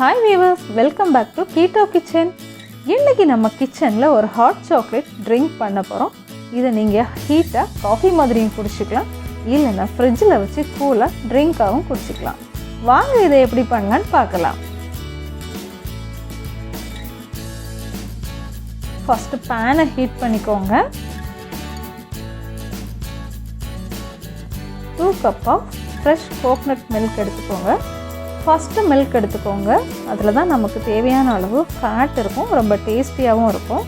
Hi viewers, welcome back to Keto kitchen. இன்னைக்கு நம்ம கிச்சன்ல ஒரு ஹாட் சாக்லேட் ட்ரிங்க் பண்ண போறோம். இத நீங்க ஹீட்டா காபி மாதிரியும் குடிச்சிக்கலாம், இல்லனா ஃப்ரிட்ஜ்ல வச்சு கூலா ட்ரிங்காவும் குடிச்சிக்கலாம். வாங்க இதை எப்படி பண்ணலாம்னு பார்க்கலாம். ஃபர்ஸ்ட் pan-ஐ ஹீட் பண்ணிக்கோங்க. 2 cup of fresh coconut milk எடுத்துக்கோங்க. ஃபர்ஸ்ட் மில்க் எடுத்துக்கோங்க. அதில் தான் நமக்கு தேவையான அளவு ஃபேட் இருக்கும், ரொம்ப டேஸ்டியாகவும் இருக்கும்.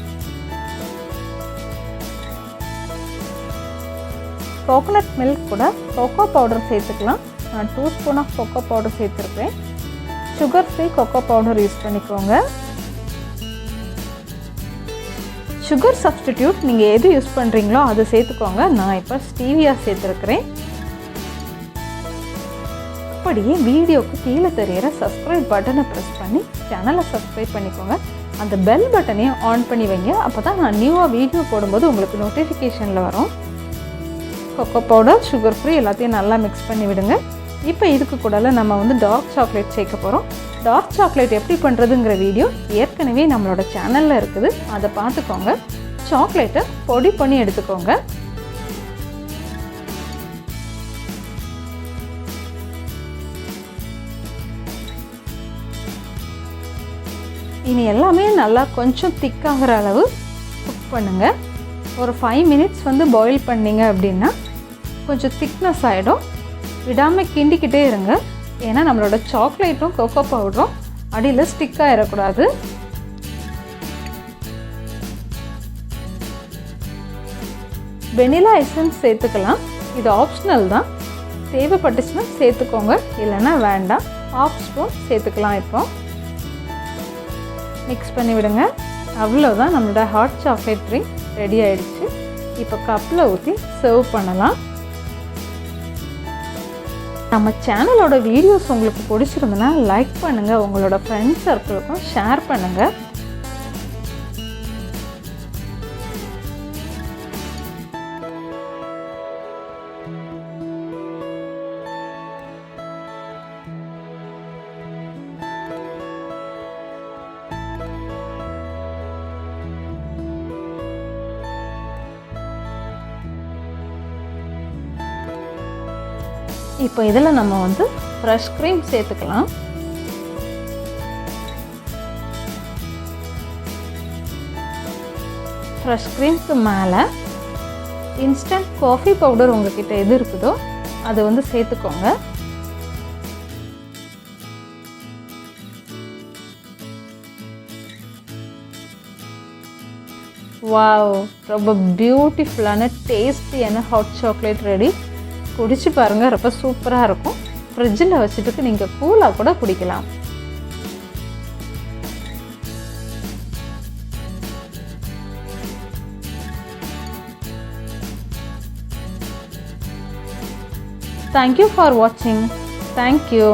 கோகோனட் மில்க் கூட கோகோ பவுடர் சேர்த்துக்கலாம். நான் 2 ஸ்பூன் ஆஃப் கோகோ பவுடர் சேர்த்துருக்கேன். Sugar free cocoa powder use பண்ணிக்கோங்க. சுகர் சப்ஸ்டிடியூட் நீங்கள் எது யூஸ் பண்ணுறீங்களோ அதை சேர்த்துக்கோங்க. நான் இப்போ ஸ்டீவியா சேர்த்துருக்கிறேன். அப்படியே வீடியோக்கு கீழே தெரிகிற சப்ஸ்கிரைப் பட்டனை ப்ரெஸ் பண்ணி சேனலை சப்ஸ்கிரைப் பண்ணிக்கோங்க. அந்த பெல் பட்டனையும் ஆன் பண்ணி வைங்க. அப்போ தான் நான் நியூவாக வீடியோ போடும்போது உங்களுக்கு நோட்டிஃபிகேஷனில் வரும். கொக்கோ பவுடர், சுகர் ஃப்ரீ எல்லாத்தையும் நல்லா மிக்ஸ் பண்ணி விடுங்க. இப்போ இதுக்கு கூட நம்ம டார்க் சாக்லேட் சேர்க்க போகிறோம். டார்க் சாக்லேட் எப்படி பண்ணுறதுங்கிற வீடியோ ஏற்கனவே நம்மளோட சேனலில் இருக்குது, அதை பார்த்துக்கோங்க. சாக்லேட்டை பொடி பண்ணி எடுத்துக்கோங்க. இனி எல்லாமே நல்லா கொஞ்சம் திக்காகிற அளவு குக் பண்ணுங்கள். ஒரு 5 minutes பாயில் பண்ணிங்க அப்படின்னா கொஞ்சம் திக்னஸ் ஆகிடும். விடாமல் கிண்டிக்கிட்டே இருங்க, ஏன்னா நம்மளோட சாக்லேட்டும் கோகோ பவுடரும் அடியில் ஸ்டிக் ஆகிடக்கூடாது. வெனிலா எசன்ஸ் சேர்த்துக்கலாம், இது ஆப்ஷனல் தான். தேவைப்பட்டுச்சுன்னா சேர்த்துக்கோங்க, இல்லைன்னா வேண்டாம். 1/2 ஸ்பூன் சேர்த்துக்கலாம். இப்போ மிக்ஸ் பண்ணி விடுங்க. அவ்வளோதான், நம்மளோட ஹாட் சாக்லேட் ட்ரிங்க் ரெடி ஆகிடுச்சு. இப்போ கப்பில் ஊற்றி சர்வ் பண்ணலாம். நம்ம சேனலோட வீடியோஸ் உங்களுக்கு பிடிச்சிருந்ததுன்னா லைக் பண்ணுங்கள், உங்களோட ஃப்ரெண்ட்ஸ் சர்க்கிளுக்கும் ஷேர் பண்ணுங்கள். இப்போ இதில் நம்ம ஃப்ரெஷ் க்ரீம் சேர்த்துக்கலாம். ஃப்ரெஷ் க்ரீம்க்கு மேலே இன்ஸ்டன்ட் காஃபி பவுடர் உங்ககிட்ட எது இருக்குதோ அது சேர்த்துக்கோங்க. வாவ், ரொம்ப பியூட்டிஃபுல்லான டேஸ்டியான ஹாட் சாக்லேட் ரெடி. குடிச்சு பாருங்கள், ரொம்ப சூப்பராக இருக்கும். ஃப்ரிட்ஜில் வச்சுட்டு நீங்கள் கூலாக கூட குடிக்கலாம். Thank you for watching. Thank you.